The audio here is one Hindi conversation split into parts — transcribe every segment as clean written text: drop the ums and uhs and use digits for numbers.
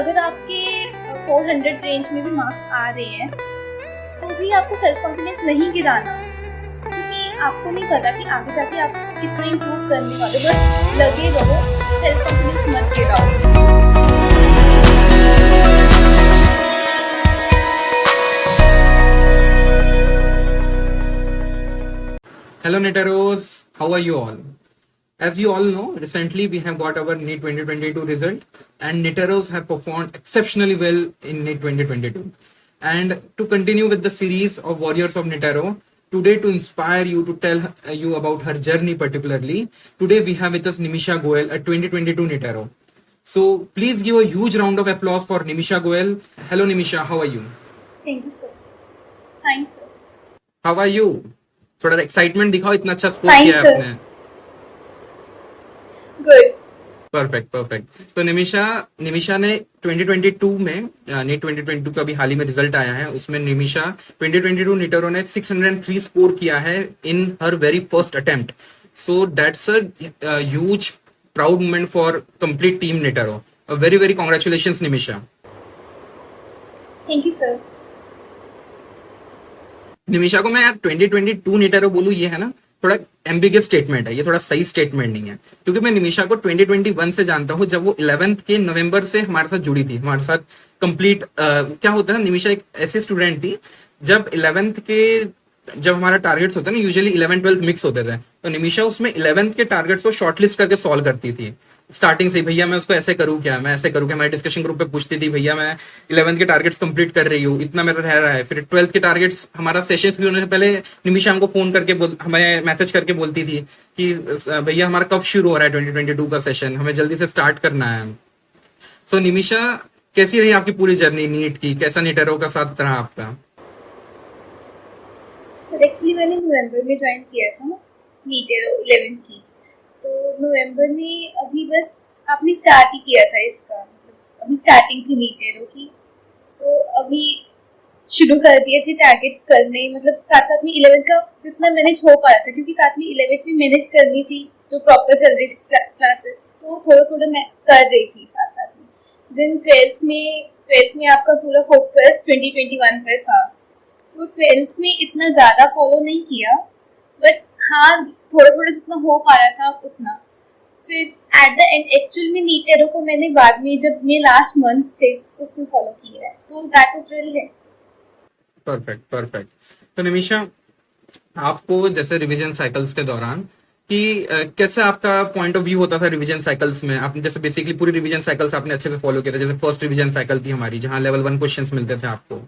अगर आपके 400 रेंज में भी मार्क्स आ रहे हैं तो भी आपको सेल्फ कॉन्फिडेंस नहीं गिराना, क्योंकि आपको नहीं पता कि आगे जाके आप कितना इम्प्रूव करने वाले। बस लगे रहो, सेल्फ कॉन्फिडेंस मत गिराओ। Hello Neteros, how are you all? As you all know, recently we have got our NEET 2022 result and Neteros have performed exceptionally well in NEET 2022. And to continue with the series of Warriors of Netero, today to inspire you, to tell you about her journey particularly, today we have with us Nimisha Goel, a 2022 Netero. So please give a huge round of applause for Nimisha Goel. Hello Nimisha, how are you? Thank you sir. Thank sir. How are you? थोड़ा एक्साइटमेंट दिखाओ, इतना अच्छा स्कोर Fine, किया है sir. आपने। गुड। परफेक्ट। तो निमिषा ने 2022 में नीट 2022 का अभी हाल ही में रिजल्ट आया है, उसमें निमिषा 2022 नीटरो ने 603 स्कोर किया है in her very first attempt. So that's a huge proud moment for complete team Netero. Very very congratulations Nimisha. Thank you sir. Nimisha को मैं यार 2022 नीटरो बोलूं, ये है ना थोड़ा एम्बिगस स्टेटमेंट है, ये थोड़ा सही स्टेटमेंट नहीं है, क्योंकि मैं निमिषा को 2021 से जानता हूं, जब वो 11th के नवंबर से हमारे साथ जुड़ी थी, हमारे साथ कंप्लीट क्या होता है ना, निमिषा एक ऐसी स्टूडेंट थी जब 11th के जब हमारा टारगेट्स होता है ना, यूजुअली 11th-12th मिक्स होते थे, तो निमिषा उसमें 11th के टारगेट्स को शॉर्टलिस्ट करके सॉल्व करती थी स्टार्टिंग से। भैया मैं उसको ऐसे करूँ क्या, मैं ऐसे करूँ क्या, हमारे डिस्कशन ग्रुप पे पूछती थी भैया मैं 11th के टारगेट्स कंप्लीट कर रही हूँ, इतना मेरा रह रहा है। फिर 12th के टारगेट्स, हमारा सेशंस भी होने से पहले निमिषा हमको फोन करके हमें मैसेज करके बोलती थी कि भैया हमारा कब शुरू हो रहा है 2022 का सेशन, हमें जल्दी से स्टार्ट करना है। सो निमिषा, कैसी रही आपकी पूरी जर्नी नीट की, कैसा नीटेरो का साथ रहा आपका? सर एक्चुअली मैंने नवंबर में ज्वाइन किया था नीट 11 की, तो नवंबर में अभी बस आपने स्टार्ट ही किया था इसका, मतलब अभी स्टार्टिंग थी नीट की, तो अभी शुरू कर दिए थे टारगेट्स करने, मतलब साथ साथ में 11 का जितना मैनेज हो पा रहा था, क्योंकि साथ में 11 भी मैनेज करनी थी जो प्रॉपर चल रही थी क्लासेस, तो थोड़ा थोड़ा मैं कर रही थी साथ साथ में। देन 12th में आपका पूरा फोकस 2021 पर था, तो 12th में इतना ज़्यादा फॉलो नहीं किया, बट हाँ थोड़ा थोड़ा जितना हो पा रहा था उतना। फिर एट द एंड एक्चुअल में नीटेरो को मैंने बाद में, जब मेरे लास्ट मंथ्स थे उसमें फॉलो किया है, तो दैट इज रियली है। परफेक्ट। तो निमिषा, आपको जैसे रिवीजन साइकिल्स के दौरान कि कैसे आपका पॉइंट ऑफ व्यू होता था रिवीजन साइकिल्स में? आपने जैसे बेसिकली पूरी रिवीजन साइकिल्स आपने अच्छे से फॉलो किया था। जैसे फर्स्ट रिवीजन साइकिल थी हमारी, जहां लेवल 1 क्वेश्चंस मिलते थे आपको,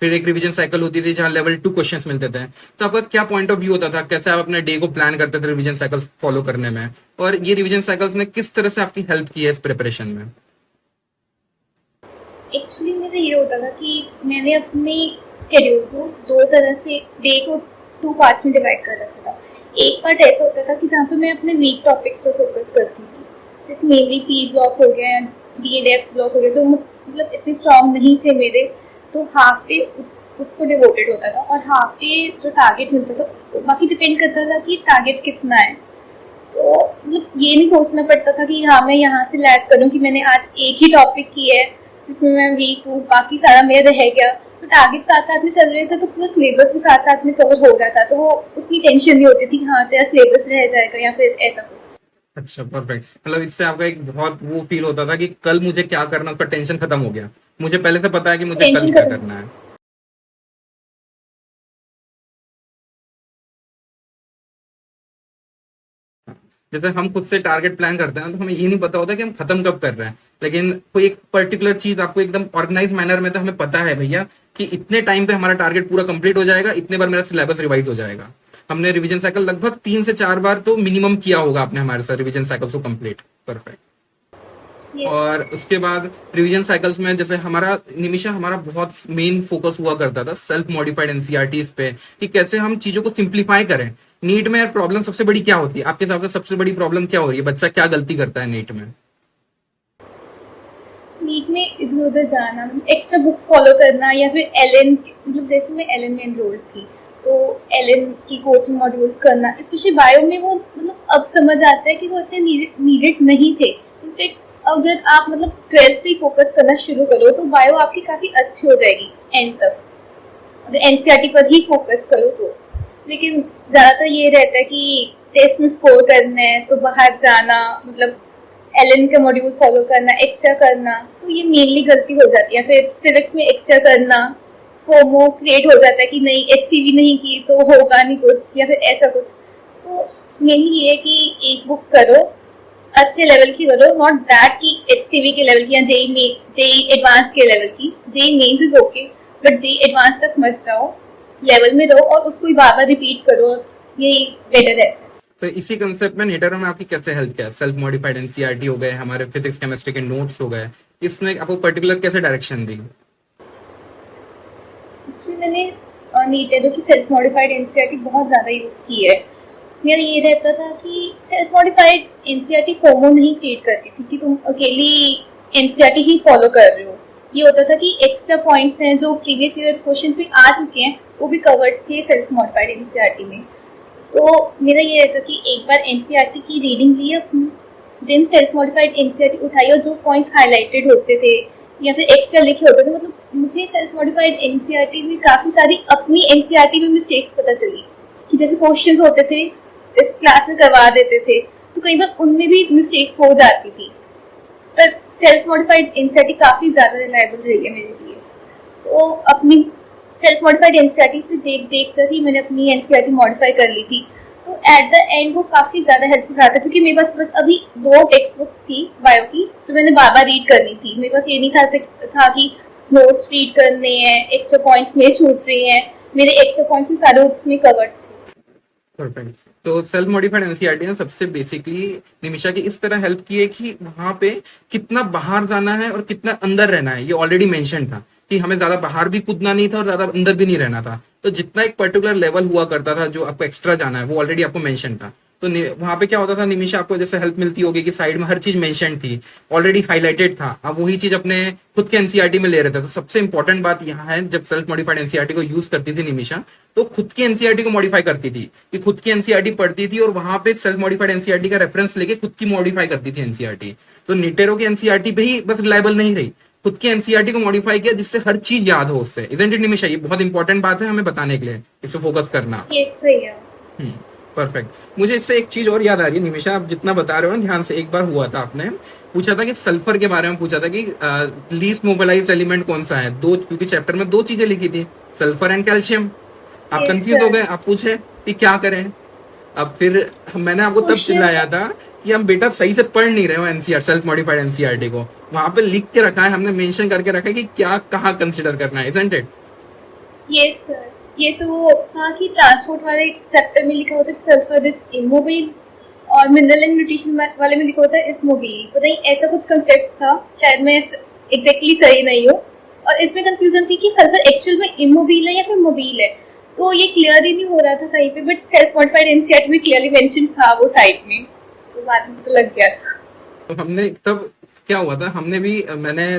फिर एक रिवीजन साइकिल होती थी जहां लेवल 2 क्वेश्चंस मिलते थे। तो आपका क्या पॉइंट ऑफ व्यू होता था, कैसे आप अपने डे को प्लान करते थे रिवीजन साइकिल्स फॉलो करने में, और ये रिवीजन साइकिल्स ने किस तरह से आपकी हेल्प की है इस प्रिपरेशन में? एक्चुअली मेरा ये होता था कि मैंने अपने स्केड्यूल को दो तरह से, डे को 2 पार्ट्स में डिवाइड कर रखा था। एक पार्ट ऐसा होता था कि जहाँ पे मैं अपने वीक टॉपिक्स पर फोकस करती थी, जैसे मेनली पी ब्लॉक हो गया, DED ब्लॉक हो गया, जो मतलब इतने स्ट्रॉन्ग नहीं थे मेरे, तो हाफ डे उसको डिवोटेड होता था, और हाफ डे जो टारगेट मिलता था उसको, बाकी डिपेंड करता था कि टारगेट कितना है। तो मतलब ये नहीं सोचना पड़ता था कि हाँ मैं यहाँ से लैग करूँ कि मैंने आज एक ही टॉपिक की है जिसमें मैं वीक हूँ, बाकी सारा मेरा रह गया। तो टारगेट साथ साथ में चल रहे थे, तो पूरा सिलेबस भी साथ साथ में कवर हो गया था, तो वो उतनी टेंशन नहीं होती थी कि हाँ तेरा सिलेबस रह जाएगा या फिर ऐसा कुछ। अच्छा, परफेक्ट। मतलब इससे आपका एक बहुत वो फील होता था कि कल मुझे क्या करना, उसका टेंशन खत्म हो गया, मुझे पहले से पता है कि मुझे कल टेंशन क्या खत्म। करना है। जैसे हम खुद से टारगेट प्लान करते हैं तो हमें ये नहीं पता होता कि हम खत्म कब कर रहे हैं, लेकिन कोई एक पर्टिकुलर चीज आपको एकदम ऑर्गेनाइज मैनर में, तो हमें पता है भैया कि इतने टाइम पे हमारा टारगेट पूरा कंप्लीट हो जाएगा, इतने बार मेरा सिलेबस रिवाइज हो जाएगा। हमने रिवीजन साइकिल लगभग 3 से 4 बार तो मिनिमम किया होगा आपने हमारे साथ रिवीजन साइकिल्स को कंप्लीट। परफेक्ट। और उसके बाद रिवीजन साइकिल्स में जैसे हमारा निमिषा, हमारा बहुत मेन फोकस हुआ करता था सेल्फ मॉडिफाइड एनसीईआरटीज पे, कि कैसे हम चीजों को सिंप्लीफाई करें। नीट में प्रॉब्लम सबसे बड़ी क्या होती है आपके हिसाब से? सबसे बड़ी प्रॉब्लम क्या हो रही है, बच्चा क्या गलती करता है नीट में? नीट में इधर उधर जाना, एक्स्ट्रा बुक्स फॉलो करना, या फिर एलएन, मतलब जैसे मैं एलएन में एनरोल्ड थी तो एलएन की कोचिंग मॉड्यूल्स करना, स्पेशली बायो में वो मतलब अब समझ आता है कि वो इतने नीडेड नहीं थे। इनफैक्ट अगर आप मतलब 12 से ही फोकस करना शुरू करो तो बायो आपकी काफ़ी अच्छी हो जाएगी एंड तक, अगर एनसीईआरटी पर ही फोकस करो तो। लेकिन ज़्यादातर ये रहता है कि टेस्ट में स्कोर करना है तो बाहर जाना, मतलब एलन का मॉड्यूल फॉलो करना, एक्स्ट्रा करना, तो ये मेनली गलती हो जाती है। फिर फिजिक्स में एक्स्ट्रा करना, फोमो क्रिएट हो जाता है कि नहीं एचसीवी नहीं की तो होगा नहीं कुछ, या फिर ऐसा कुछ। तो मेनली ये है कि एक बुक करो, अच्छे लेवल की करो, नॉट दैट कि एचसीवी के लेवल की या जेई एडवांस के लेवल की। JEE mains is okay, but JEE advance तक मत जाओ, लेवल में रहो और उसको ही बार बार रिपीट करो, यही बेटर है। तो इसी कंसेप्ट में नेटरो में आपकी कैसे हेल्प किया? सेल्फ मॉडिफाइड एनसीईआरटी हो गए, हमारे फिजिक्स केमिस्ट्री के नोट्स हो गए, इसमें आपको पर्टिकुलर कैसे डायरेक्शन दी? जी मैंने नीटेरो की सेल्फ मॉडिफाइड एनसीईआरटी बहुत ज़्यादा यूज़ की है। मेरा ये रहता था कि सेल्फ मॉडिफाइड एनसीईआरटी फोमो नहीं क्रिएट करती थी कि तुम अकेली एनसीईआरटी ही फॉलो कर रहे हो। ये होता था कि एक्स्ट्रा पॉइंट्स हैं जो प्रीवियस ईयर क्वेश्चंस भी आ चुके हैं, वो भी कवर्ड थे सेल्फ मॉडिफाइड एनसीईआरटी में। तो मेरा ये रहता कि एक बार एनसीईआरटी की रीडिंग ली अपनी, देन सेल्फ मॉडिफाइड एनसीईआरटी उठाई और जो पॉइंट्स हाईलाइटेड होते थे या फिर एक्स्ट्रा लिखे होते थे, मतलब मुझे सेल्फ मॉडिफाइड एनसीईआरटी में काफ़ी सारी अपनी एनसीईआरटी में मिस्टेक्स पता चली कि जैसे क्वेश्चंस होते थे इस क्लास में करवा देते थे तो कई बार उनमें भी मिस्टेक्स हो जाती थी। पर सेल्फ मॉडिफाइड एनसीईआरटी काफ़ी ज़्यादा रिलायबल रही है मेरे लिए। तो अपनी सेल्फ मॉडिफाइड एनसीईआरटी से देख कर ही मैंने अपनी एनसीईआरटी मॉडिफाई कर ली थी। तो एट द एंड वो काफ़ी ज़्यादा हेल्पफुल रहा था, क्योंकि मेरे पास बस अभी 2 टेक्स्ट बुक्स थी बायो की जो मैंने बार बार रीड करनी थी। मेरे पास ये नहीं था कि नोट्स रीड करने हैं, एक्स्ट्रा पॉइंट्स में छूट रहे हैं, मेरे एक्स्ट्रा पॉइंट्स भी सारे उसमें कवर्ड थे। परफेक्ट। तो सेल्फ मॉडिफाइड एनसीईआरटी ने सबसे बेसिकली निमिषा की इस तरह हेल्प की है कि वहां पे कितना बाहर जाना है और कितना अंदर रहना है, ये ऑलरेडी मेंशन था कि हमें ज्यादा बाहर भी कूदना नहीं था और ज्यादा अंदर भी नहीं रहना था। तो जितना एक पर्टिकुलर लेवल हुआ करता था जो आपको एक्स्ट्रा जाना है वो ऑलरेडी आपको मेंशन था। तो वहां पे क्या होता था, निमिषा आपको जैसे हेल्प मिलती होगी कि साइड में हर चीज मेंशन थी, ऑलरेडी हाईलाइटेड था, आप वही चीज अपने खुद के एनसीईआरटी में ले रहे थे। तो सबसे इंपॉर्टेंट बात यहाँ है, जब सेल्फ मॉडिफाइड एनसीईआरटी को यूज करती थी निमिषा, तो खुद की एनसीईआरटी को मॉडिफाई करती थी कि खुद की एनसीईआरटी पढ़ती थी और वहां पे सेल्फ मॉडिफाइड एनसीईआरटी का रेफरेंस लेके खुद की मॉडिफाई करती थी एनसीईआरटी। तो निटेरो की एनसीईआरटी पे ही बस रिलायबल नहीं रही, खुद की एनसीईआरटी को मॉडिफाई किया जिससे हर चीज याद हो उससे। Isn't it Nimisha? ये बहुत इंपॉर्टेंट बात है हमें बताने के लिए, इस पे फोकस करना। यस भैया। परफेक्ट। मुझे इससे एक चीज और याद आ रही है निमिषा, आप जितना बता रहे हो ध्यान से, एक बार हुआ था आपने पूछा था कि सल्फर के बारे में पूछा था कि लीस्ट मोबिलाइज्ड एलिमेंट कौन सा है। दो, क्योंकि चैप्टर में 2 चीजें लिखी थी, सल्फर एंड कैल्शियम। आप Yes, कंफ्यूज हो sir. गए, आप पूछे कि क्या करें। अब फिर मैंने आपको तब Question- चिल्लाया था कि हम बेटा सही से पढ़ नहीं रहे हो एनसीआर सेल्फ मॉडिफाइड एनसीईआरटी को। वहां पे लिख के रखा है, हमने मेंशन करके रखा है कि क्या कहाँ कंसिडर करना है, इजंट इट? यस सर, ये सब वो था कि ट्रांसपोर्ट वाले चैप्टर में लिखा होता है सल्फर इज इमोबाइल, और मिनरल एंड न्यूट्रिशन वाले में लिखा होता है इज मोबाइल। पता नहीं ऐसा कुछ कंसेप्ट था, शायद मैं एग्जैक्टली सही नहीं हूँ। और इसमें कंफ्यूजन थी कि सल्फर एक्चुअल में इमोबाइल है या फिर मोबाइल है, तो ये क्लियर ही नहीं हो रहा था कहीं पे। बट सेल्फ मॉडिफाइड एनसीईआरटी में क्लियरली मेंशन था वो साइड में, तो बाद में तो लग गया था। तो हमने तब क्या हुआ था, हमने भी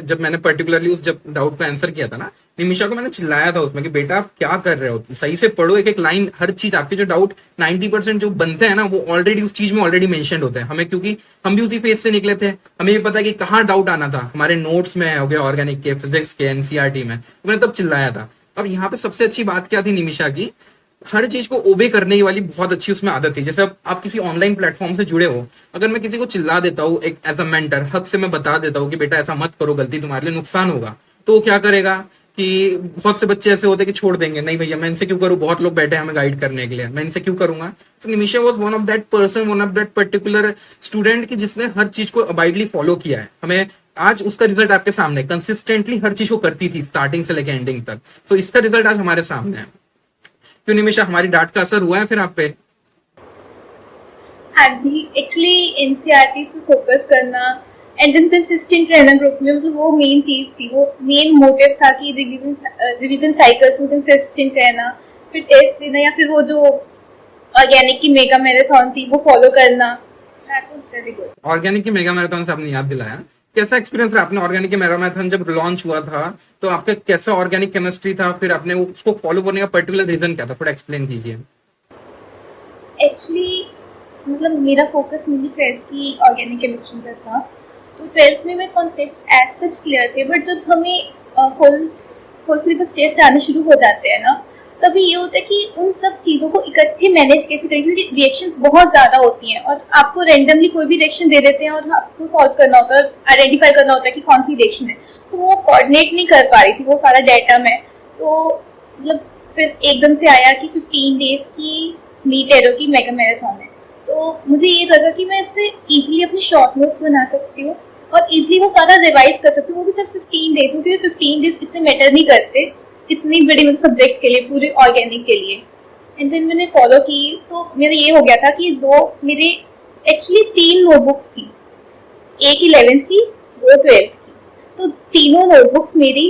जब मैंने पर्टिकुलरली उस जब डाउट का आंसर किया था ना, निमिषा को मैंने चिल्लाया था उसमें कि बेटा आप क्या कर रहे हो, सही से पढ़ो, एक एक लाइन, हर चीज। आपके जो डाउट 90% जो बनते हैं ना वो ऑलरेडी उस चीज में ऑलरेडी मेंशन्ड होते हैं हमें, क्योंकि हम भी उसी फेज से निकले थे। हमें भी पता है कि कहाँ डाउट आना था, हमारे नोट्स में हो गया, ऑर्गेनिक के, फिजिक्स के, एनसीईआरटी में। तो मैंने तब चिल्लाया था। अब यहाँ पे सबसे अच्छी बात क्या थी निमिषा की, हर चीज को ओबे करने वाली बहुत अच्छी उसमें आदत थी। जैसे अब आप किसी ऑनलाइन प्लेटफॉर्म से जुड़े हो, अगर मैं किसी को चिल्ला देता हूँ एक एज अ मेंटर, हक से मैं बता देता हूँ कि बेटा ऐसा मत करो, गलती तुम्हारे लिए नुकसान होगा, तो वो क्या करेगा कि बहुत से बच्चे ऐसे होते हैं कि छोड़ देंगे, नहीं भैया मैं इनसे क्यों करूँ, बहुत लोग बैठे हैं हमें गाइड करने के लिए, मैं इनसे क्यों करूंगा। तो Nimisha was one of that person, one of that particular student की जिसने हर चीज को अबाइडली फॉलो किया है। हमें आज उसका रिजल्ट आपके सामने, कंसिस्टेंटली हर चीज को करती थी स्टार्टिंग से लेकर एंडिंग तक। तो इसका रिजल्ट आज हमारे सामने है। क्यों निमिषा, हमारी डांट का असर हुआ है फिर आप पे? हाँ जी, एक्चुअली एनसीईआरटी पे फोकस करना एंड देन कंसिस्टेंट रहना ग्रुप में, मतलब वो मेन चीज थी, वो मेन मोटिव था कि रिवीजन साइकिल्स में कंसिस्टेंट रहना, फिर टेस्ट देना, या फिर वो जो ऑर्गेनिक की मेगा मैराथन थी वो फॉलो करना। That was very good. Organic की मेगा मैराथन से आपने याद दिलाया, कैसा एक्सपीरियंस रहा आपने ऑर्गेनिक की मेगा मैराथन जब लॉन्च हुआ था, तो आपका कैसा ऑर्गेनिक केमिस्ट्री था, फिर आपने उसको फॉलो करने का पर्टिकुलर रीजन क्या था, थोड़ा एक्सप्लेन कीजिए। एक्चुअली मतलब मेरा फोकस मेरी 12th की ऑर्गेनिक केमिस्ट्री पर था, तो 12th में मेरे कॉन्सेप्ट्स एज सच क्लियर थे, बट जब हमें फुल सिलेबस टेस्ट आने शुरू हो जाते हैं ना, तभी ये होता है कि उन सब चीज़ों को इकट्ठे मैनेज कैसे करें, क्योंकि रिएक्शंस बहुत ज़्यादा होती हैं और आपको रैंडमली कोई भी रिएक्शन दे देते हैं और आपको सॉल्व करना होता है, आइडेंटिफाई करना होता है कि कौन सी रिएक्शन है। तो वो कोऑर्डिनेट नहीं कर पा रही थी वो सारा डाटा में। तो मतलब फिर एकदम से आया कि 15 डेज की नीट एरो की मेगा मैराथन है, तो मुझे ये लगा कि मैं इससे इजीली अपने शॉर्ट नोट्स बना सकती हूँ और इजीली वो सारा रिवाइज कर सकती हूँ, वो भी सिर्फ 15 डेज में, क्योंकि 15 डेज इतने मैटर नहीं करते इतनी बड़ी सब्जेक्ट के लिए, पूरे ऑर्गेनिक के लिए। एंड देन मैंने फॉलो की, तो मेरा ये हो गया था कि मेरे एक्चुअली 3 नोटबुक्स थी, एक 11th की, 2 12th की। तो तीनों नोटबुक्स मेरी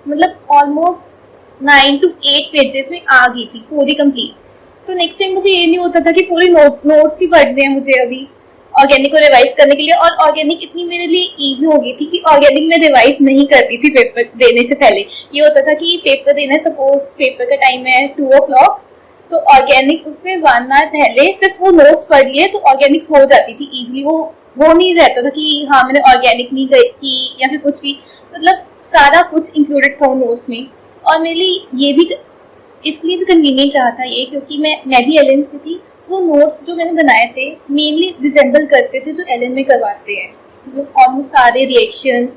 मतलब ऑलमोस्ट 9 to 8 पेजेस में आ गई थी पूरी कंप्लीट। तो नेक्स्ट टाइम मुझे ये नहीं होता था कि पूरी नोट्स ही पढ़ने हैं मुझे अभी ऑर्गेनिक को रिवाइज करने के लिए। और ऑर्गेनिक इतनी मेरे लिए इजी हो गई थी कि ऑर्गेनिक में रिवाइज नहीं करती थी पेपर देने से पहले। ये होता था कि पेपर देना है, सपोज पेपर का टाइम है 2 o'clock, तो ऑर्गेनिक उससे 1 hour पहले सिर्फ वो नोट्स पढ़ लिए तो ऑर्गेनिक हो जाती थी इजीली। वो नहीं रहता था कि हाँ मैंने ऑर्गेनिक नहीं की या फिर कुछ भी, मतलब सारा कुछ इंक्लूडेड था नोट्स में। और मेरे लिए ये भी इसलिए भी कन्वीनियंट रहा था ये, क्योंकि मैं भी एलएन से थी। वो नोट्स जो मैंने बनाए थे मेनली रिजेंबल करते थे जो एलएन में करवाते हैं, मतलब ऑलमोस्ट सारे रिएक्शंस,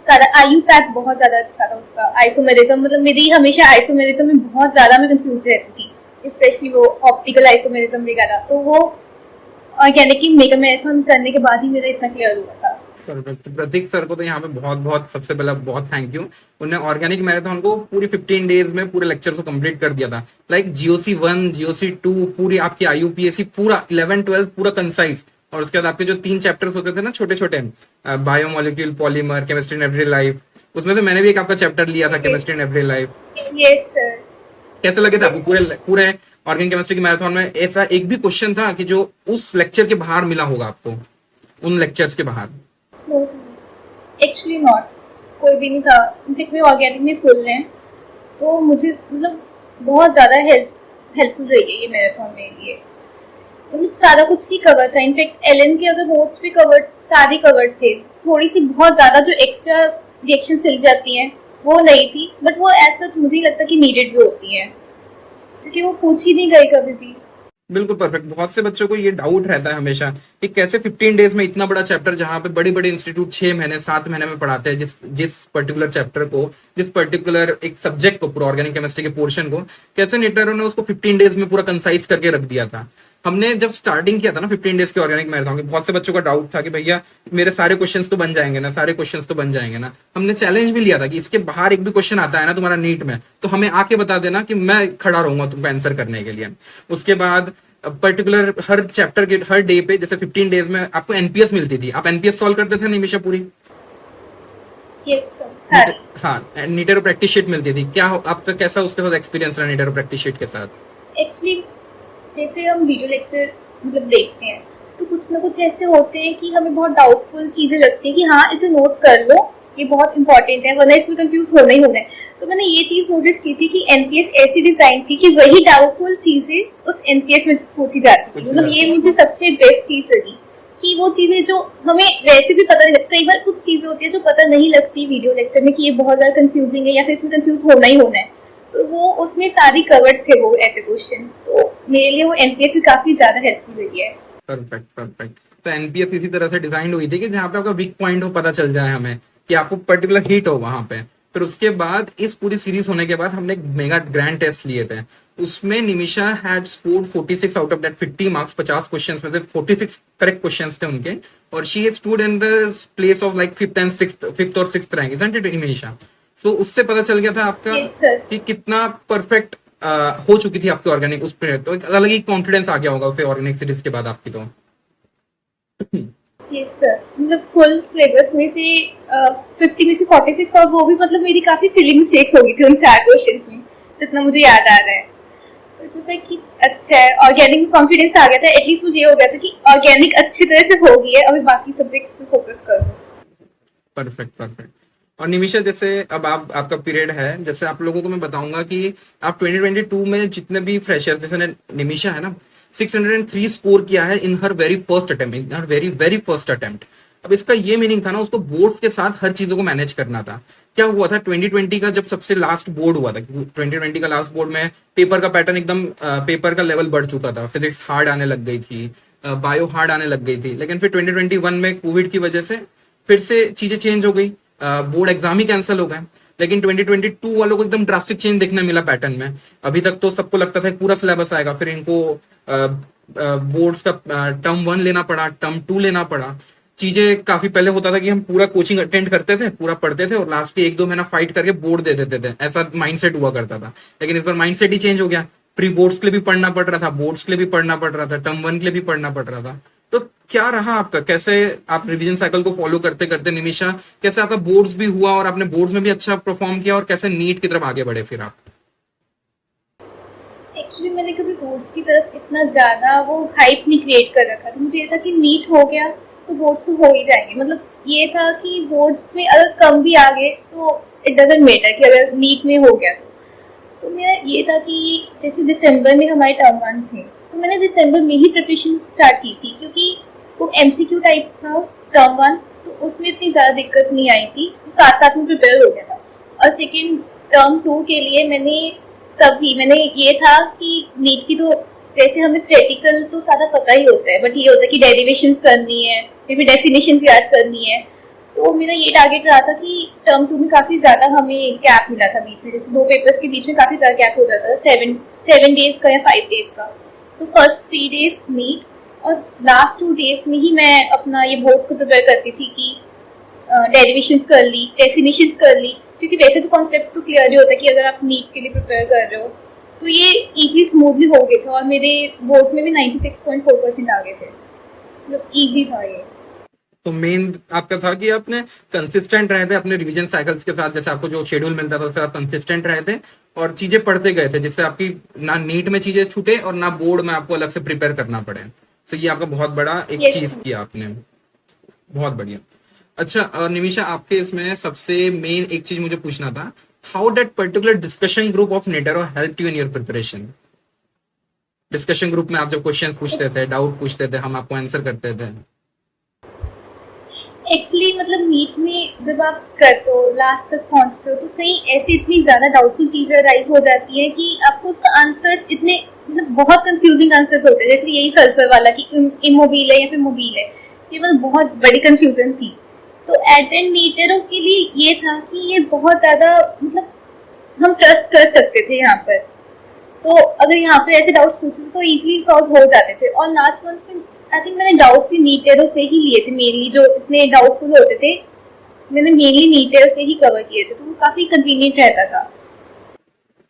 सारा आयु पैक बहुत ज़्यादा अच्छा था उसका। आइसोमेरिज्म, मतलब मेरी हमेशा आइसोमेरिज्म में बहुत ज़्यादा मैं कंफ्यूज रहती थी, स्पेशली वो ऑप्टिकल आइसोमेरिज्म वगैरह। तो वो ऑर्गेनिक की मेगा मैराथन करने के बाद ही मेरा इतना क्लियर हुआ था। तो प्रतीक सर को तो यहाँ पे बहुत बहुत सबसे पहला बहुत थैंक यू। उन्होंने ऑर्गेनिक मैराथन को पूरी 15 डेज में पूरे लेक्चर को कंप्लीट कर दिया था। लाइक जीओसी 1, जीओसी 2, पूरी आपकी आईयूपीएससी पूरा 11 12 पूरा कंसाइज। और उसके बाद आपके जो 3 चैप्टर्स होते थे ना छोटे छोटे, biomolecule, polymer, chemistry in every life, उसमें से मैंने भी एक आपका चैप्टर लिया था, chemistry in every life. Yes sir. कैसे लगे थे आपको पूरे ऑर्गेनिक केमिस्ट्री की मैराथन में? ऐसा एक भी क्वेश्चन था कि जो उस लेक्चर के बाहर मिला होगा आपको, उन लेक्चर्स के बाहर? एक्चुअली नॉट, कोई भी नहीं था। इनफेक्ट मैं ऑर्गेनिक में फुल है, तो मुझे मतलब बहुत ज़्यादा हेल्पफुल रही है ये मैराथन मेरे लिए। मतलब सारा कुछ ही कवर था। इनफेक्ट एलएन के अगर नोट्स भी कवर्ड, सारी कवर्ड थे, थोड़ी सी बहुत ज़्यादा जो एक्स्ट्रा रिएक्शन चली जाती हैं वो नहीं थी, बट वो एज सच मुझे ही लगता कि नीडेड भी होती हैं, क्योंकि वो पूछ ही नहीं गई कभी भी। बिल्कुल परफेक्ट। बहुत से बच्चों को ये डाउट रहता है हमेशा कि कैसे 15 डेज में इतना बड़ा चैप्टर, जहां पे बड़े बड़े इंस्टीट्यूट 6 महीने 7 महीने में पढ़ाते हैं जिस पर्टिकुलर चैप्टर को, जिस पर्टिकुलर एक सब्जेक्ट को, पूरा ऑर्गेनिक केमिस्ट्री के पोर्शन को, कैसे नेटरों ने उसको 15 डेज में पूरा कंसाइज करके रख दिया था। हमने जब स्टार्टिंग किया था ना 15 डेज के ऑर्गेनिक मैराथन के, बहुत से बच्चों का डाउट था कि भैया मेरे सारे क्वेश्चंस तो बन जाएंगे ना, सारे क्वेश्चंस तो बन जाएंगे ना। हमने चैलेंज भी लिया था कि इसके बाहर एक भी क्वेश्चन आता है ना तुम्हारा नीट में, तो हमें आके बता देना कि मैं खड़ा रहूंगा तुमको आंसर करने के लिए। उसके बाद पर्टिकुलर हर चैप्टर के हर डे पे, जैसे 15 डेज में आपको एनपीएस मिलती थी, आप एनपीएस सॉल्व करते थे निमिषा पूरी? Yes sir. हाँ, नीटेरो प्रैक्टिस शीट मिलती थी। क्या आपका कैसा उसके साथ एक्सपीरियंस रहा नीटेरो प्रैक्टिस शीट के साथ? एक्चुअली जैसे हम वीडियो लेक्चर मतलब देखते हैं, तो कुछ ना कुछ ऐसे होते हैं कि हमें बहुत डाउटफुल चीज़ें लगती हैं कि हाँ इसे नोट कर लो, ये बहुत इंपॉर्टेंट है, वरना इसमें कंफ्यूज होना ही होना है। तो मैंने ये चीज़ नोटिस की थी कि एनपीएस ऐसी डिजाइन थी कि वही डाउटफुल चीज़ें उस एनपीएस में पूछी जाती थी। मतलब ये मुझे सबसे बेस्ट चीज़ लगी कि वो चीज़ें जो हमें वैसे भी पता नहीं लगती, कई बार कुछ चीज़ें होती है जो पता नहीं लगती वीडियो लेक्चर में कि ये बहुत ज़्यादा कंफ्यूजिंग है या फिर इसमें कंफ्यूज होना ही होना है, तो वो उसमें सारी कवर्ड थे वो ऐसे क्वेश्चंस। तो मेरे लिए वो एनपीएस भी काफी ज्यादा हेल्पफुल रही है। परफेक्ट। तो एनपीएस इसी तरह से डिजाइन हुई थी कि जहाँ पे आपका वीक पॉइंट हो पता चल जाए हमें, कि आपको पर्टिकुलर हिट हो वहां पे। फिर उसके बाद इस पूरी सीरीज होने के बाद हमने एक मेगा ग्रैंड टेस्ट लिए थे। उसमें Nimisha had scored 46 out of that 50 marks. 50 questions में से 46 करेक्ट क्वेश्चंस थे उनके, और she stood in the place of like 5th और 6th rank, isn't it Nimisha? So उससे पता चल गया था आपका कि कितना परफेक्ट हो चुकी थी आपकी ऑर्गेनिक उस पर। तो एक अलग ही कॉन्फिडेंस आ गया होगा उसे ऑर्गेनिक सीरीज के बाद आपकी। तो यस सर, मतलब फुल सिलेबस में से 50 में से 46, और वो भी मतलब मेरी काफी सिली मिस्टेक्स हो गई थी उन 4 क्वेश्चंस में, जितना मुझे याद आ रहा है। तो इट वाज लाइक कि अच्छा है, ऑर्गेनिक में कॉन्फिडेंस आ गया था। एटलीस्ट मुझे ये हो गया था कि ऑर्गेनिक अच्छी तरह से हो गई है, अभी बाकी सब्जेक्ट्स पे फोकस कर दो। परफेक्ट। और निमिषा, जैसे अब आपका पीरियड है, जैसे आप लोगों को मैं बताऊंगा कि आप 2022 में जितने भी फ्रेशर्स, जैसे निमिषा है ना, 603 स्कोर किया है in her very first attempt, in her very first attempt. अब इसका ये मीनिंग था ना, उसको बोर्ड्स के साथ हर चीजों को मैनेज करना था। क्या हुआ था 2020 का जब सबसे लास्ट बोर्ड हुआ था, 2020 का लास्ट बोर्ड में पेपर का पैटर्न एकदम पेपर का लेवल बढ़ चुका था, फिजिक्स हार्ड आने लग गई थी, बायो हार्ड आने लग गई थी। लेकिन फिर 2021 में कोविड की वजह से फिर से चीजें चेंज हो गई, बोर्ड एग्जाम ही कैंसिल हो गए। लेकिन 2022 वालों को एकदम ड्रास्टिक चेंज देखने मिला पैटर्न में। अभी तक तो सबको लगता था पूरा सिलेबस आएगा, फिर इनको बोर्ड्स का टर्म 1 लेना पड़ा, टर्म 2 लेना पड़ा। चीजें काफी पहले होता था कि हम पूरा कोचिंग अटेंड करते थे, पूरा पढ़ते थे और लास्ट के 1-2 महीना फाइट करके बोर्ड दे देते थे, ऐसा माइंडसेट हुआ करता था। लेकिन इस बार माइंडसेट ही चेंज हो गया, प्री बोर्ड्स के लिए भी पढ़ना पड़ रहा था, बोर्ड्स के लिए भी पढ़ना पड़ रहा था, टर्म 1 के लिए भी पढ़ना पड़ रहा था। तो क्या रहा आपका, कैसे आप रिवीजन साइकिल को फॉलो करते करते निमिषा, कैसे आपका बोर्ड्स भी हुआ और आपने बोर्ड्स में भी अच्छा परफॉर्म किया और कैसे नीट की तरफ आगे बढ़े फिर आप? एक्चुअली मैंने कभी बोर्ड्स की तरफ इतना ज़्यादा वो हाइप नहीं क्रिएट कर रखा था। मुझे ये था कि नीट हो गया तो बोर्ड्स तो हो ही जाएंगे। मतलब ये था कि बोर्ड्स में अगर कम भी आ गए तो इट डजेंट मैटर कि अगर नीट में हो गया तो मेरा ये था कि जैसे दिसंबर में हमारे टर्म 1 थे तो मैंने दिसंबर में ही प्रिपरेशन स्टार्ट की थी, क्योंकि वो MCQ टाइप था टर्म 1, तो उसमें इतनी ज़्यादा दिक्कत नहीं आई थी, तो साथ साथ में प्रिपेयर हो गया था। और सेकेंड टर्म 2 के लिए मैंने ये था कि नीट की तो वैसे हमें थ्योरेटिकल तो ज़्यादा पता ही होता है, बट ये होता है कि डेरिवेशंस करनी है या फिर डेफिनेशंस याद करनी है। तो मेरा ये टारगेट रहा था कि टर्म 2 में काफ़ी ज़्यादा हमें गैप मिला था बीच में, जैसे 2 पेपर्स के बीच में काफ़ी ज़्यादा गैप हो जाता था, 7 डेज का या 5 डेज का। तो फर्स्ट 3 डेज नीट और लास्ट 2 डेज में ही मैं अपना ये बोर्ड्स को प्रिपेयर करती थी कि डेरिवेशंस कर ली, डेफिनेशंस कर ली, क्योंकि वैसे तो कॉन्सेप्ट तो क्लियर ही होता है कि अगर आप नीट के लिए प्रिपेयर कर रहे हो तो ये इजी स्मूथली हो गए थे। और मेरे बोर्ड्स में भी 96.4% आ गए थे, मतलब इजी था ये। तो मेन आपका था कि आपने कंसिस्टेंट रहे थे अपने रिवीजन साइकिल्स के साथ, जैसे आपको जो शेड्यूल मिलता था उससे आप कंसिस्टेंट रहे थे और चीजें पढ़ते गए थे, जिससे आपकी ना नीट में चीजें छूटे और ना बोर्ड में आपको अलग से प्रिपेयर करना पड़े। तो ये आपका बहुत बड़ा एक चीज किया आपने, बहुत बढ़िया। अच्छा निमिषा, आपके इसमें सबसे मेन एक चीज मुझे पूछना था, how that particular discussion group of Netero help you in your preparation? Discussion group में आप जब क्वेश्चंस पूछते थे, डाउट पूछते थे, हम आपको आंसर करते थे। एक्चुअली मतलब नीट में जब आप करते हो, लास्ट तक पहुंचते हो, तो कहीं ऐसी इतनी ज़्यादा डाउटफुल चीज़ें राइज हो जाती है कि आपको उसका आंसर इतने मतलब बहुत कंफ्यूजिंग आंसर्स होते हैं, जैसे यही सल्फर वाला कि इमोबिल है या फिर मोबिल है, ये मतलब बहुत बड़ी कंफ्यूजन थी। तो एटेंड नीटेरो के लिए ये था कि ये बहुत ज़्यादा मतलब हम ट्रस्ट कर सकते थे यहाँ पर, तो अगर यहाँ पर ऐसे डाउट्स पूछते तो ईजिली सॉल्व हो जाते थे। और लास्ट मंथ में आई थिंक मैंने डाउट्स भी नीटेरो से ही लिए थे, मेनली जो इतने डाउटफुल होते थे मैंने मेनली नीटेरो से ही कवर किए थे, तो वो काफ़ी कन्वीनियंट रहता था।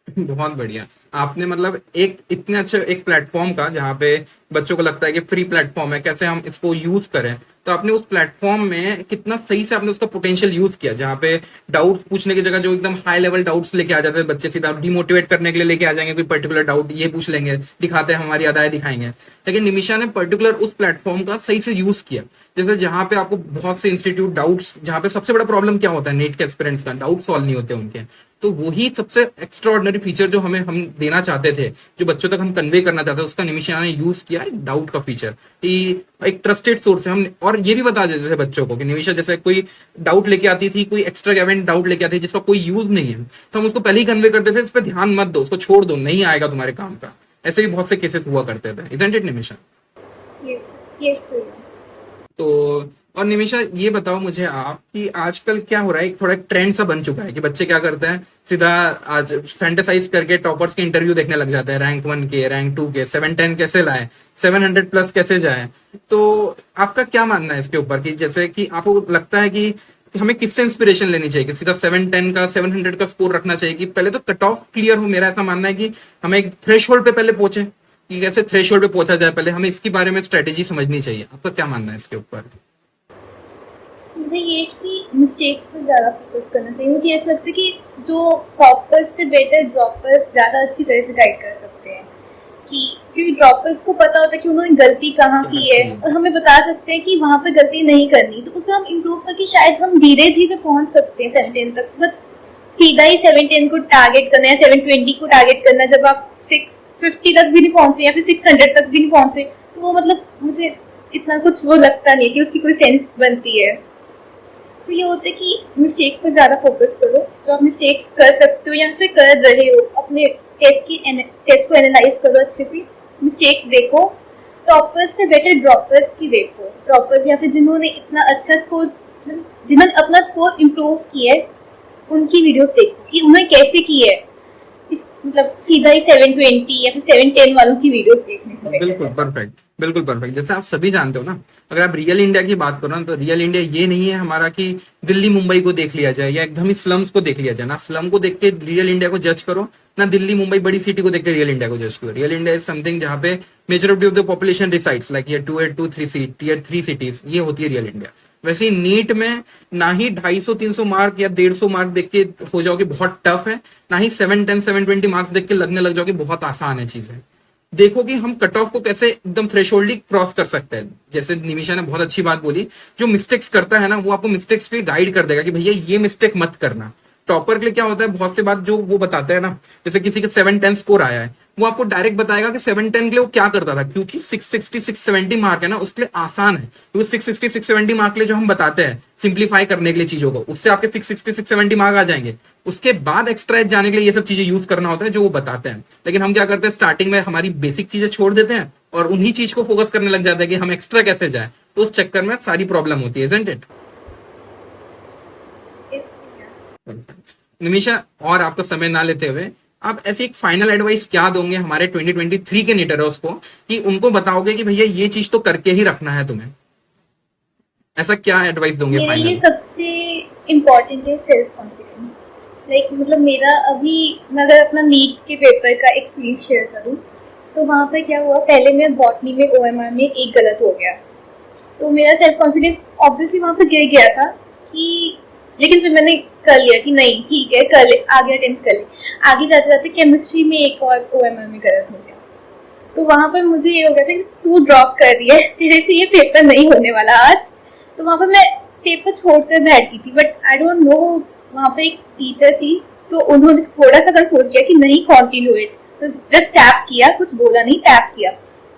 बहुत बढ़िया। आपने मतलब एक इतने अच्छे एक प्लेटफॉर्म का, जहाँ पे बच्चों को लगता है कि फ्री प्लेटफॉर्म है, कैसे हम इसको यूज करें, तो आपने उस प्लेटफॉर्म में कितना सही से आपने उसका पोटेंशियल यूज किया, जहाँ पे डाउट्स पूछने की जगह जो एकदम हाई लेवल डाउट्स लेके आ जाते हैं बच्चे, सीधा डिमोटिवेट करने के लिए लेके आ जाएंगे, कोई पर्टिकुलर डाउट ये पूछ लेंगे, दिखाते हैं हमारी अदाएं दिखाएंगे। लेकिन निमिषा ने पर्टिकुलर उस प्लेटफॉर्म का सही से यूज किया, जैसे जहाँ पे आपको बहुत से इंस्टीट्यूट डाउट्स, जहाँ पे सबसे बड़ा प्रॉब्लम क्या होता है नीट के एस्पिरेंट्स का, डाउट सॉल्व नहीं होते उनके, तो वही सबसे एक्स्ट्रा ऑर्डिनरी फीचर जो हम देना चाहते थे, जो बच्चों तक हम कन्वे करना चाहते थे, उसका निमिषा ने यूज किया डाउट का फीचर कि एक ट्रस्टेड सोर्स है। हम और ये भी बता देते थे बच्चों को कि निमिषा जैसे कोई डाउट लेके आती थी, कोई एक्स्ट्रा गैवेंट डाउट लेके आती थी जिसका कोई यूज नहीं है, तो हम उसको पहले ही कन्वे करते थे, इस पर ध्यान मत दो, उसको छोड़ दो, नहीं आएगा तुम्हारे काम का। ऐसे भी बहुत से केसेस हुआ करते थे, इजंट इट निमिषा? यस। तो और निमिषा ये बताओ मुझे आप कि आजकल क्या हो रहा है, एक थोड़ा एक ट्रेंड सा बन चुका है कि बच्चे क्या करते हैं, सीधा आज फैंटेसाइज करके टॉपर्स के इंटरव्यू देखने लग जाते हैं, रैंक 1 के, रैंक 2 के, 710 कैसे लाए, 700 प्लस कैसे जाए। तो आपका क्या मानना है इसके ऊपर कि जैसे कि आपको लगता है कि हमें किससे इंस्पिरेशन लेनी चाहिए, कि सीधा 710 का 700 का स्कोर रखना चाहिए, कि पहले तो कट ऑफ क्लियर हो? मेरा ऐसा मानना है कि हमें एक थ्रेशोल्ड पे पहले पहुंचे, कि कैसे थ्रेशोल्ड पे पहुंचा जाए, पहले हमें इसके बारे में स्ट्रेटेजी समझनी चाहिए। आपका क्या मानना है इसके ऊपर? मुझे ये कि मिस्टेक्स पर ज़्यादा फोकस करना चाहिए। मुझे ऐसा लगता है कि जो टॉपर्स से बेटर ड्रॉपर्स ज़्यादा अच्छी तरह से गाइड कर सकते हैं, कि क्योंकि ड्रॉपर्स को पता होता है कि उन्होंने गलती कहाँ की है और हमें बता सकते हैं कि वहाँ पे गलती नहीं करनी, तो उसे हम इम्प्रूव करके शायद हम धीरे धीरे पहुँच सकते हैं 710 तक। बट सीधा ही 710 को टारगेट करना है, 720 को टारगेट करना, जब आप 650 तक भी नहीं पहुँचे या फिर 600 तक भी नहीं पहुँचे, तो वो मतलब मुझे इतना कुछ वो लगता नहीं कि उसकी कोई सेंस बनती है। तो ये होता है कि मिस्टेक्स पर ज़्यादा फोकस करो, जो आप मिस्टेक्स कर सकते हो या फिर कर रहे हो, अपने टेस्ट को एनालाइज करो अच्छे से, मिस्टेक्स देखो। टॉपर्स से बेटर ड्रॉपर्स की देखो, ड्रॉपर्स या फिर जिन्होंने इतना अच्छा स्कोर, जिन्होंने अपना स्कोर इम्प्रूव किया है, उनकी वीडियोस देखो कि उन्होंने कैसे की है। मतलब सीधा ही 720 या फिर 710 वालों की वीडियोस देखने से बिल्कुल परफेक्ट, बिल्कुल परफेक्ट। जैसे आप सभी जानते हो ना, अगर आप रियल इंडिया की बात करो ना, तो रियल इंडिया ये नहीं है हमारा कि दिल्ली मुंबई को देख लिया जाए या एकदम ही स्लम्स को देख लिया जाए। ना स्लम को देख के रियल इंडिया को जज करो, ना दिल्ली मुंबई बड़ी सिटी को देख के रियल इंडिया को जज करो। रियल इंडिया इज समथिंग जहाँ पे majority of the population resides, like ये टियर 3 सिटीज, ये होती है रियल इंडिया। वैसे ही नीट में ना ही 250-300 मार्क या 150 मार्क देख के हो जाओगे बहुत टफ है, ना ही 710 720 मार्क्स देख के लगने लग जाओगे बहुत आसान है चीजें। देखो कि हम कट ऑफ को कैसे एकदम थ्रेशोल्ड क्रॉस कर सकते हैं। जैसे निमिषा ने बहुत अच्छी बात बोली, जो मिस्टेक्स करता है ना, वो आपको मिस्टेक्स के लिए गाइड कर देगा कि भैया ये मिस्टेक मत करना। टॉपर के लिए क्या होता है, बहुत सी बात जो वो बताते हैं ना, जैसे किसी के 710 स्कोर आया है, वो आपको डायरेक्ट बताएगा कि 710 के लिए वो क्या करता था, क्योंकि 660 670 मार्क है ना, उसके लिए आसान है। क्योंकि 660 670 मार्क के लिए जो हम बताते हैं सिंप्लीफाई करने के लिए चीजों को, उससे आपके 660 670 मार्क आ जाएंगे। उसके बाद एक्स्ट्रा एज जाने के लिए ये सब चीजें यूज करना होता है जो वो बताते हैं। लेकिन हम क्या करते हैं, स्टार्टिंग में हमारी बेसिक चीजें छोड़ देते हैं और उन्हीं चीज को फोकस करने लग जाते हैं कि हम एक्स्ट्रा कैसे जाए, तो उस चक्कर में सारी प्रॉब्लम होती है, isn't it? निमिषा, और आपका समय ना लेते हुए आप ऐसी एक फाइनल एडवाइस क्या दोगे हमारे 2023 के नीटरोस को, कि उनको बताओगे कि भैया ये चीज तो करके ही रखना है तुम्हें, ऐसा क्या एडवाइस दोगे मेरे लिए फाइनल? सबसे इम्पोर्टेंट है सेल्फ कॉन्फिडेंस। लाइक मतलब मेरा अभी, मैं अगर अपना नीट के पेपर का एक्सपीरियंस शेयर करूँ, तो वहाँ पे क्या हुआ, पहले मैं बॉटनी में OMR में एक गलत हो गया, तो मेरा सेल्फ कॉन्फिडेंस ऑब्वियसली वहाँ पे गिर गया था कि, लेकिन फिर मैंने कर लिया कि नहीं ठीक है, कर ले, आगे अटेम्प्ट कर ले। आगे जाते जाते केमिस्ट्री में एक और OMR में गलत हो गया, तो वहाँ पर मुझे ये हो गया था कि तू ड्रॉप कर रही है, तेरे से ये पेपर नहीं होने वाला आज। तो वहाँ पर मैं पेपर छोड़कर बैठ गई थी, बट आई डोंट नो, वहाँ पे एक टीचर थी, तो उन्होंने थोड़ा सा कंसोल किया कि नहीं कंटिन्यू इट, तो जस्ट टैप किया, कुछ बोला नहीं, टैप किया,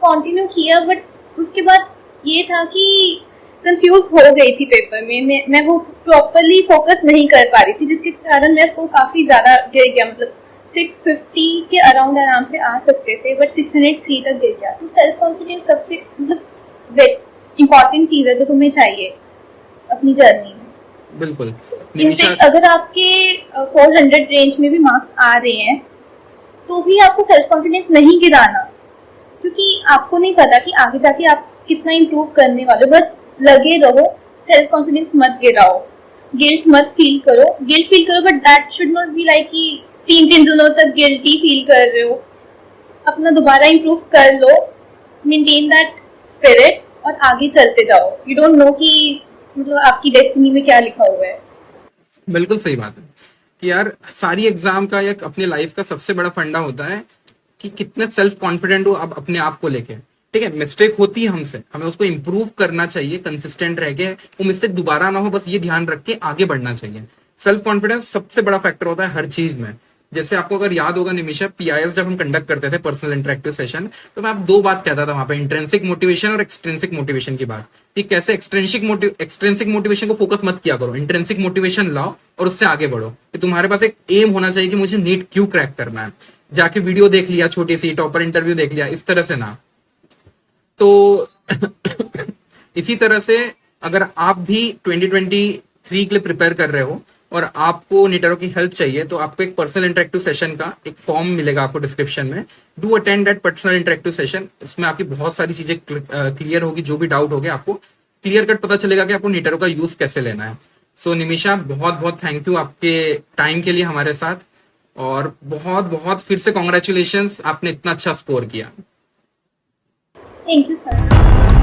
कंटिन्यू किया। बट उसके बाद ये था कि कंफ्यूज हो गई थी पेपर में, मैं वो प्रॉपरली फोकस नहीं कर पा रही थी, जिसके कारण मैं इसको काफी ज्यादा गिर गया। मतलब 650 के अराउंड आराम से आ सकते थे, बट 603 तक गिर गया। तो सेल्फ कॉन्फिडेंस सबसे मतलब इम्पॉर्टेंट चीज है जो तुम्हें चाहिए अपनी जर्नी में। बिल्कुल। इनफैक्ट अगर आपके 400 रेंज में भी मार्क्स आ रहे हैं, तो भी आपको सेल्फ कॉन्फिडेंस नहीं गिराना, क्योंकि आपको नहीं पता कि आगे जाके आप कितना इम्प्रूव करने वाले हो। बस लगे रहो, सेल्फ कॉन्फिडेंस मत गिराओ, गिल्ट मत फील करो, but that should not be like कि 3 दिनों तक गिल्टी फील कर रहे हो। अपना दोबारा इम्प्रूव कर लो, मेंटेन दैट स्पिरिट और आगे चलते जाओ। यू डोंट नो कि मतलब आपकी डेस्टिनी में क्या लिखा हुआ है। बिल्कुल सही बात है कि यार सारी एग्जाम का या अपने लाइफ का सबसे बड़ा फंडा होता है कि कितने सेल्फ कॉन्फिडेंट हो आप अपने आप को लेके। ठीक है, मिस्टेक होती है हमसे, हमें उसको इम्प्रूव करना चाहिए, कंसिस्टेंट रह के वो मिस्टेक दोबारा ना हो, बस ये ध्यान रख के आगे बढ़ना चाहिए। सेल्फ कॉन्फिडेंस सबसे बड़ा फैक्टर होता है हर चीज में। जैसे आपको अगर याद होगा निमिषा, PIS जब हम कंडक्ट करते थे पर्सनल इंटरेक्टिव सेशन, तो मैं आप 2 बात कहता था वहां पे, इंट्रिंसिक मोटिवेशन और एक्सट्रिंसिक मोटिवेशन की बात, कि कैसे एक्सट्रिंसिक मोटिवेशन को फोकस मत किया करो, इंट्रिंसिक मोटिवेशन लाओ और उससे आगे बढ़ो। कि तुम्हारे पास एक एम होना चाहिए कि मुझे नीट क्यों क्रैक करना है, जाके वीडियो देख लिया छोटी सी, टॉपर इंटरव्यू देख लिया, इस तरह से ना। तो इसी तरह से अगर आप भी 2023 के लिए प्रिपेयर कर रहे हो और आपको नीटरों की हेल्प चाहिए, तो आपको एक पर्सनल इंटरेक्टिव सेशन का एक फॉर्म मिलेगा आपको डिस्क्रिप्शन में। Do attend that personal interactive session. इसमें आपकी बहुत सारी चीजें क्लियर होगी, जो भी डाउट हो गया आपको क्लियर कट पता चलेगा कि आपको नीटरों का यूज कैसे लेना है। सो निमिषा, बहुत बहुत थैंक यू आपके टाइम के लिए हमारे साथ, और बहुत बहुत फिर से कॉन्ग्रेचुलेशंस, आपने इतना अच्छा स्कोर किया। Thank you sir.